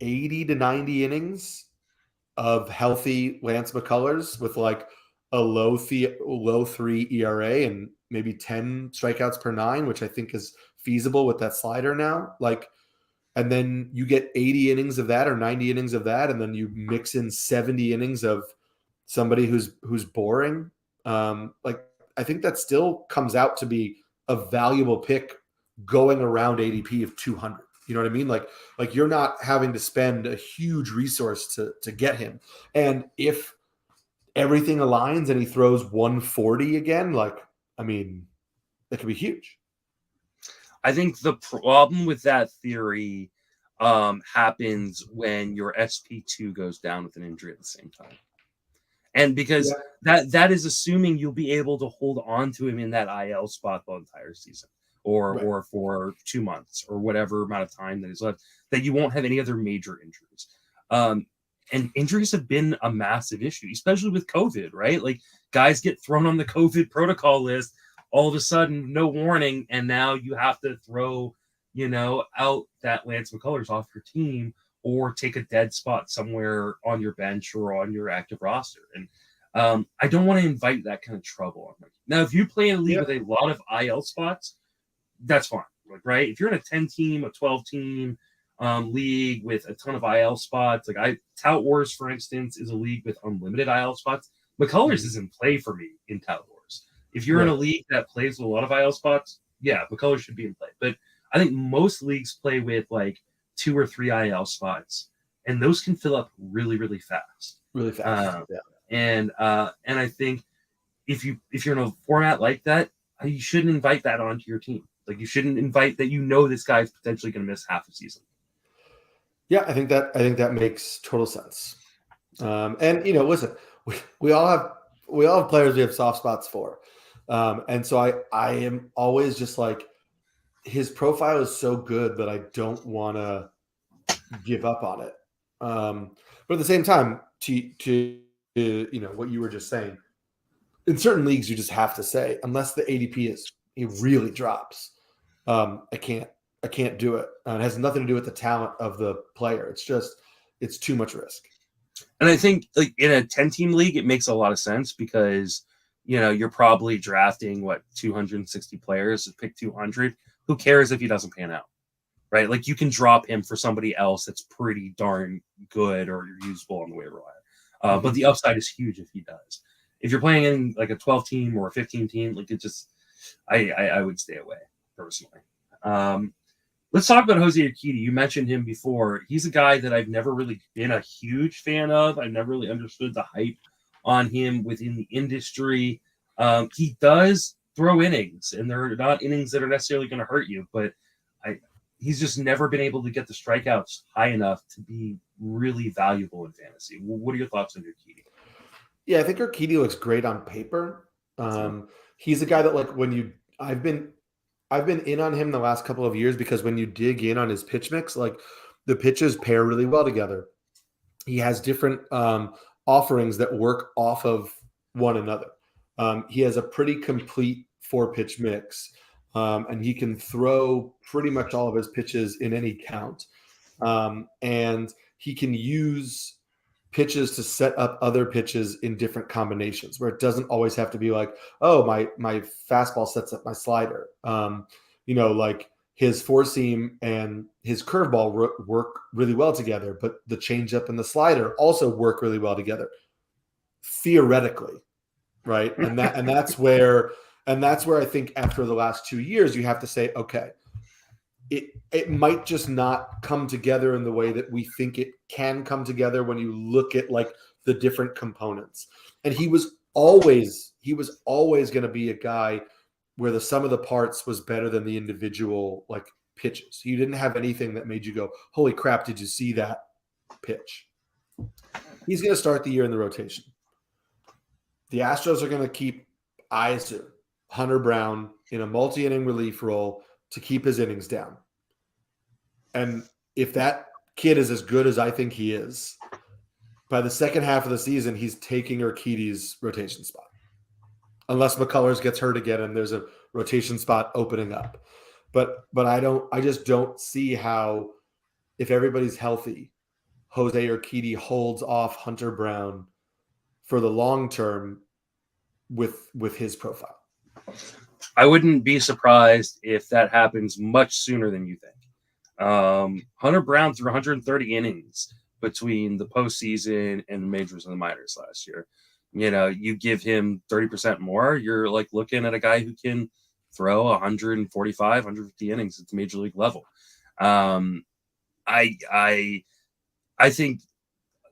80 to 90 innings of healthy Lance McCullers with like a low 3 ERA and maybe 10 strikeouts per 9, which I think is feasible with that slider now, and then you get 80 innings of that or 90 innings of that, and then you mix in 70 innings of somebody who's boring. I think that still comes out to be a valuable pick going around ADP of 200. You know what I mean? Like you're not having to spend a huge resource to get him. And if everything aligns and he throws 140 again, that could be huge. I think the problem with that theory happens when your SP2 goes down with an injury at the same time. And because that is assuming you'll be able to hold on to him in that IL spot the entire season or for 2 months or whatever amount of time that is left, that you won't have any other major injuries. And injuries have been a massive issue, especially with COVID, right? Like guys get thrown on the COVID protocol list, all of a sudden, no warning, and now you have to throw, out that Lance McCullers off your team or take a dead spot somewhere on your bench or on your active roster. And I don't want to invite that kind of trouble. Now, if you play in a league with a lot of IL spots, that's fine, right? If you're in a 10-team, a 12-team league with a ton of IL spots, Tout Wars, for instance, is a league with unlimited IL spots. McCullers is in play for me in Tout Wars. If you're in a league that plays with a lot of IL spots, McCullers should be in play. But I think most leagues play with 2 or 3 IL spots. and those can fill up really, really fast. Really fast. Yeah. And I think if you're in a format like that, you shouldn't invite that onto your team. Like, you shouldn't invite that this guy's potentially going to miss half a season. Yeah, I think that makes total sense. And listen, we all have players we have soft spots for, and so I am always just like, his profile is so good that I don't want to give up on it. But at the same time, to what you were just saying, in certain leagues you just have to say, unless the ADP it really drops, I can't do it. It has nothing to do with the talent of the player. It's too much risk. And I think, like, in a 10-team league, it makes a lot of sense because, you're probably drafting 260 players to pick 200. Who cares if he doesn't pan out, right? Like, you can drop him for somebody else that's pretty darn good or usable on the waiver wire. But the upside is huge if he does. If you're playing in like a 12-team or a 15-team, like, it just, I would stay away personally. Let's talk about Jose Urquidy. You mentioned him before. He's a guy that I've never really been a huge fan of. I never really understood the hype on him within the industry. He does throw innings, and they're not innings that are necessarily going to hurt you, but he's just never been able to get the strikeouts high enough to be really valuable in fantasy. What are your thoughts on Urquidy? Yeah, I think Urquidy looks great on paper. He's a guy that, like, I've been in on him the last couple of years because when you dig in on his pitch mix, like, the pitches pair really well together. He has different offerings that work off of one another. He has a pretty complete 4-pitch mix, and he can throw pretty much all of his pitches in any count. And he can use pitches to set up other pitches in different combinations where it doesn't always have to be like, oh, my fastball sets up my slider. Like, his four seam and his curveball work really well together, but the changeup and the slider also work really well together, theoretically, right? And that's where I think after the last 2 years you have to say, okay, it might just not come together in the way that we think it can come together when you look at, like, the different components. And he was always going to be a guy where the sum of the parts was better than the individual, like, pitches. He didn't have anything that made you go, holy crap, did you see that pitch? He's going to start the year in the rotation. The Astros are going to keep, I assume, Hunter Brown in a multi-inning relief role to keep his innings down. And if that kid is as good as I think he is, by the second half of the season, he's taking Urquidy's rotation spot. Unless McCullers gets hurt again and there's a rotation spot opening up. But I just don't see how, if everybody's healthy, Jose Urquidy holds off Hunter Brown for the long term with his profile. I wouldn't be surprised if that happens much sooner than you think. Hunter Brown threw 130 innings between the postseason and the majors and the minors last year. You give him 30% more, you're like looking at a guy who can throw 145, 150 innings at the major league level. I think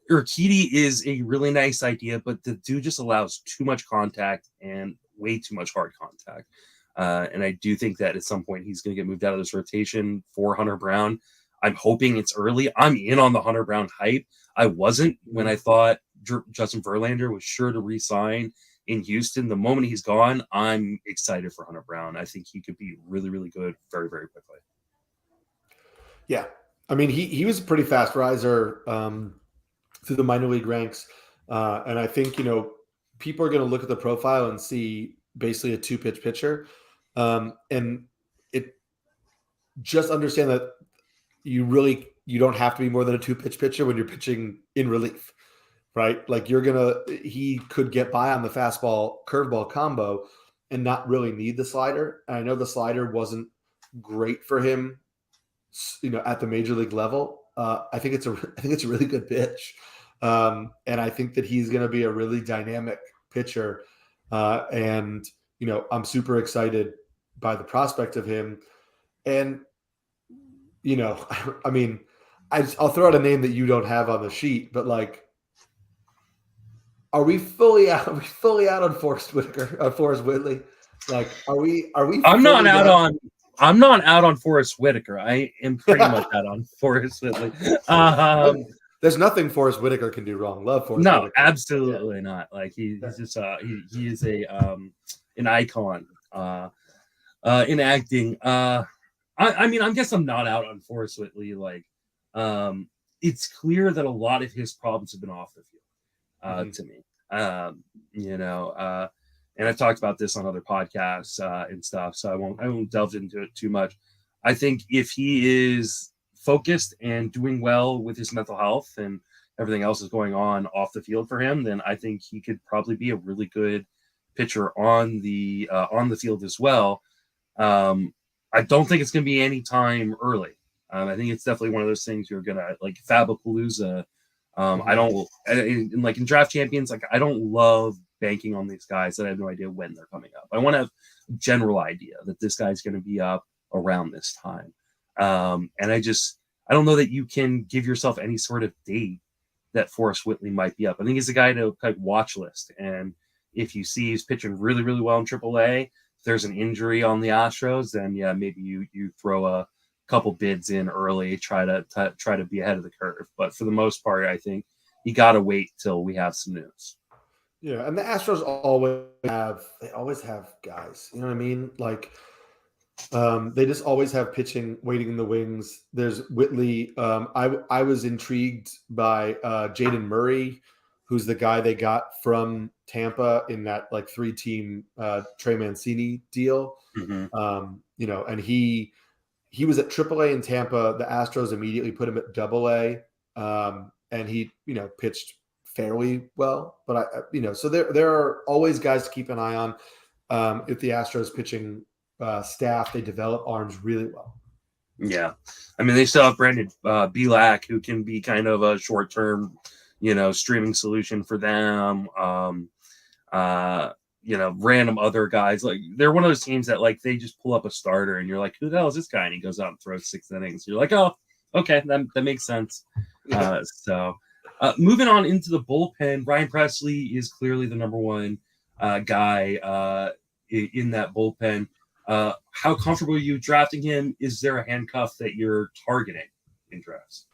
Urquidy is a really nice idea, but the dude just allows too much contact and way too much hard contact. And I do think that at some point he's going to get moved out of this rotation for Hunter Brown. I'm hoping it's early. I'm in on the Hunter Brown hype. I wasn't when I thought Justin Verlander was sure to re-sign in Houston. The moment he's gone, I'm excited for Hunter Brown. I think he could be really, really good very, very quickly. Yeah. I mean, he was a pretty fast riser through the minor league ranks. And I think, people are going to look at the profile and see basically a 2-pitch pitcher. And it just understand that you don't have to be more than a 2-pitch pitcher when you're pitching in relief, right? Like, he could get by on the fastball curveball combo and not really need the slider. And I know the slider wasn't great for him, at the major league level. I think it's a really good pitch. And I think that he's going to be a really dynamic pitcher. And I'm super excited by the prospect of him. And, I mean, I'll throw out a name that you don't have on the sheet, but like, are we fully out? Are we fully out on Forrest Whitley? Like, are we? I'm not fully out down? on. I'm not out on Forrest Whitaker. I am pretty much out on Forrest Whitley. There's nothing Forrest Whitaker can do wrong. Love Forrest No, Whitaker. absolutely not. Like he's just he is an icon in acting. I mean, I guess I'm not out on Forrest Whitley. Like, it's clear that a lot of his problems have been off the field. To me, and I've talked about this on other podcasts and stuff, so I won't delve into it too much. I think if he is focused and doing well with his mental health and everything else is going on off the field for him, then I think he could probably be a really good pitcher on the field as well. I don't think it's going to be any time early. I think it's definitely one of those things you're gonna like Fabapalooza. I don't in draft champions. Like I don't love banking on these guys that I have no idea when they're coming up. I want to have a general idea that this guy's going to be up around this time. And I don't know that you can give yourself any sort of date that Forrest Whitley might be up. I think he's a guy to like watch list. And if you see he's pitching really, really well in AAA, if there's an injury on the Astros, then yeah, maybe you throw a couple bids in early, try to be ahead of the curve. But for the most part, I think you got to wait till we have some news. Yeah, and the Astros always have guys. You know what I mean? Like, they just always have pitching waiting in the wings. There's Whitley. I was intrigued by Jaden Murray, who's the guy they got from Tampa in that like 3-team Trey Mancini deal. And he was at AAA in Tampa. The Astros immediately put him at AA, and he pitched fairly well. But so there are always guys to keep an eye on. If the Astros pitching staff, they develop arms really well. Yeah, I mean they still have Brandon Belak, who can be kind of a short-term, streaming solution for them. Random other guys. Like they're one of those teams that like they just pull up a starter and you're like, who the hell is this guy? And he goes out and throws 6 innings. You're like, oh, okay, that makes sense. Moving on into the bullpen, Ryan Pressly is clearly the number one guy in that bullpen. How comfortable are you drafting him? Is there a handcuff that you're targeting in drafts?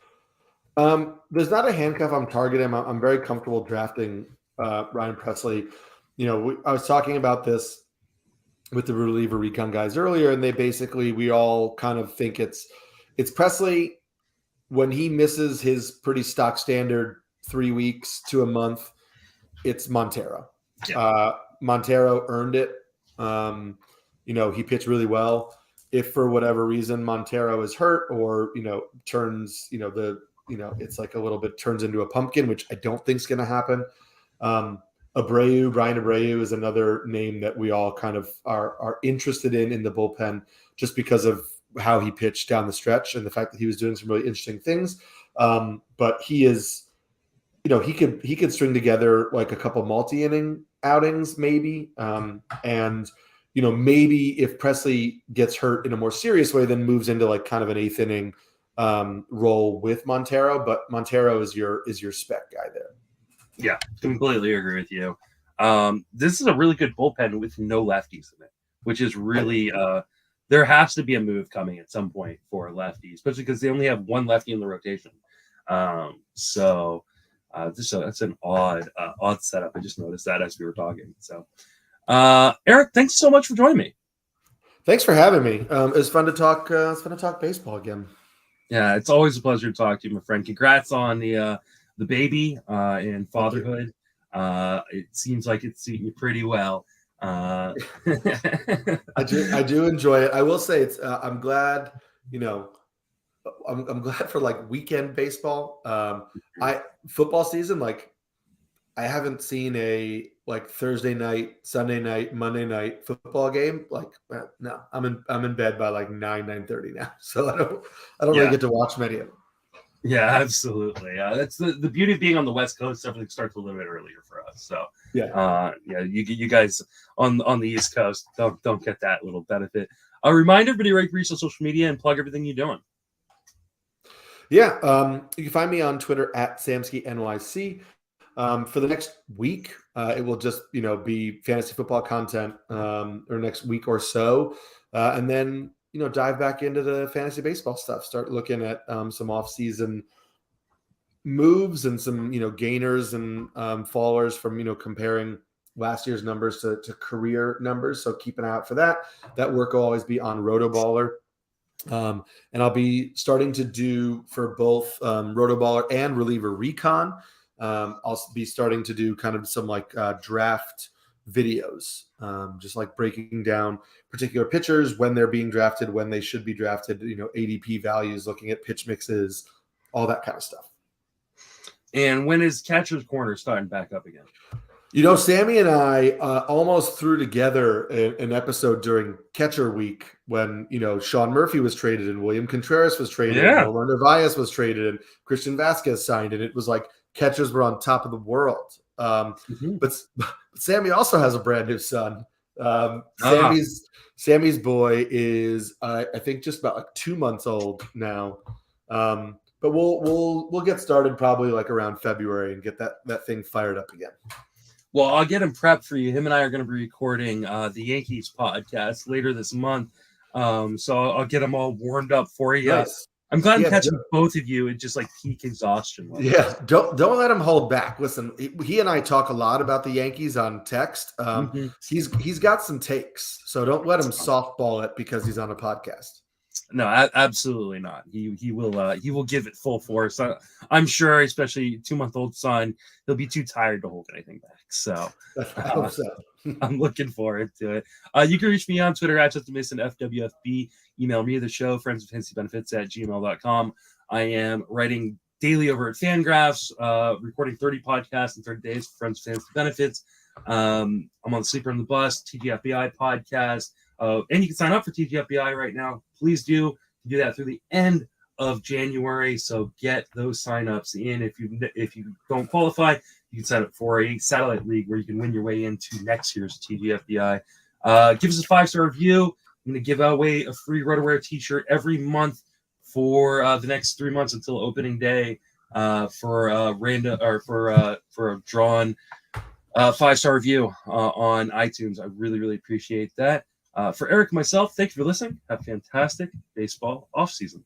There's not a handcuff I'm targeting. I'm very comfortable drafting Ryan Pressly. I was talking about this with the reliever recon guys earlier, and we all kind of think it's Pressly when he misses his pretty stock standard 3 weeks to a month. It's Montero. Yeah. Montero earned it. He pitched really well. If for whatever reason Montero is hurt or turns it's like a little bit turns into a pumpkin, which I don't think is going to happen. Brian Abreu is another name that we all kind of are interested in the bullpen just because of how he pitched down the stretch and the fact that he was doing some really interesting things. But he is, he could string together like a couple multi-inning outings maybe. Maybe if Pressly gets hurt in a more serious way, then moves into like kind of an 8th inning role with Montero. But Montero is your spec guy there. Yeah, completely agree with you. This is a really good bullpen with no lefties in it, which is really there has to be a move coming at some point for lefties, especially because they only have one lefty in the rotation. That's an odd setup. I just noticed that as we were talking. So, Eric, thanks so much for joining me. Thanks for having me. It was fun to talk. It's fun to talk baseball again. Yeah, it's always a pleasure to talk to you, my friend. Congrats on the baby and fatherhood. It seems like it's suiting you pretty well. I do enjoy it. I will say it's. I'm glad. I'm glad for like weekend baseball. Football season. Like I haven't seen a like Thursday night, Sunday night, Monday night football game. Like no, I'm in bed by like 9:30 now, so I don't really get to watch many of them. Yeah, absolutely. That's the beauty of being on the West Coast. Everything starts a little bit earlier for us. So you guys on the East Coast don't get that little benefit. A reminder, everybody, reach on social media and plug everything you're doing. Yeah, you can find me on Twitter at SamskiNYC. For the next week, it will just be fantasy football content, or next week or so, and then dive back into the fantasy baseball stuff. Start looking at some off-season moves and some gainers and fallers from comparing last year's numbers to career numbers. So keep an eye out for that. That work will always be on Rotoballer. And I'll be starting to do for both Rotoballer and Reliever Recon. I'll be starting to do kind of some draft videos, just like breaking down particular pitchers, when they're being drafted, when they should be drafted, ADP values, looking at pitch mixes, all that kind of stuff. And when is Catcher's Corner starting back up again? Sammy and I almost threw together an episode during Catcher Week when, Sean Murphy was traded and William Contreras was traded and Omar Narvaez was traded and Christian Vasquez signed. And it was like catchers were on top of the world. But Sammy also has a brand new son. Sammy's boy is, I think, just about 2 months old now. But we'll get started probably around February and get that thing fired up again. Well, I'll get him prepped for you. Him and I are going to be recording the Yankees podcast later this month. So I'll get them all warmed up for you. Nice. I'm glad I'm catching both of you at just peak exhaustion level. Yeah, don't let him hold back. Listen, he and I talk a lot about the Yankees on text. He's got some takes, so don't let him softball it because he's on a podcast. No, absolutely not. He will give it full force. I'm sure, especially 2-month-old son, he'll be too tired to hold anything back. So I hope so. I'm looking forward to it. You can reach me on Twitter at FWFB. Email me the show, friendswithfantasybenefits@gmail.com. I am writing daily over at Fangraphs, recording 30 podcasts in 30 days for Friends with Fantasy Benefits. I'm on the Sleeper on the Bus, TGFBI podcast. And you can sign up for TGFBI right now. Please do. You can do that through the end of January. So get those signups in. If you don't qualify, you can sign up for a satellite league where you can win your way into next year's TGFBI. Give us a 5-star review. I'm going to give away a free RotoWare t-shirt every month for the next 3 months until opening day for a drawn 5-star review on iTunes. I really, really appreciate that. For Eric and myself, thank you for listening. Have a fantastic baseball offseason.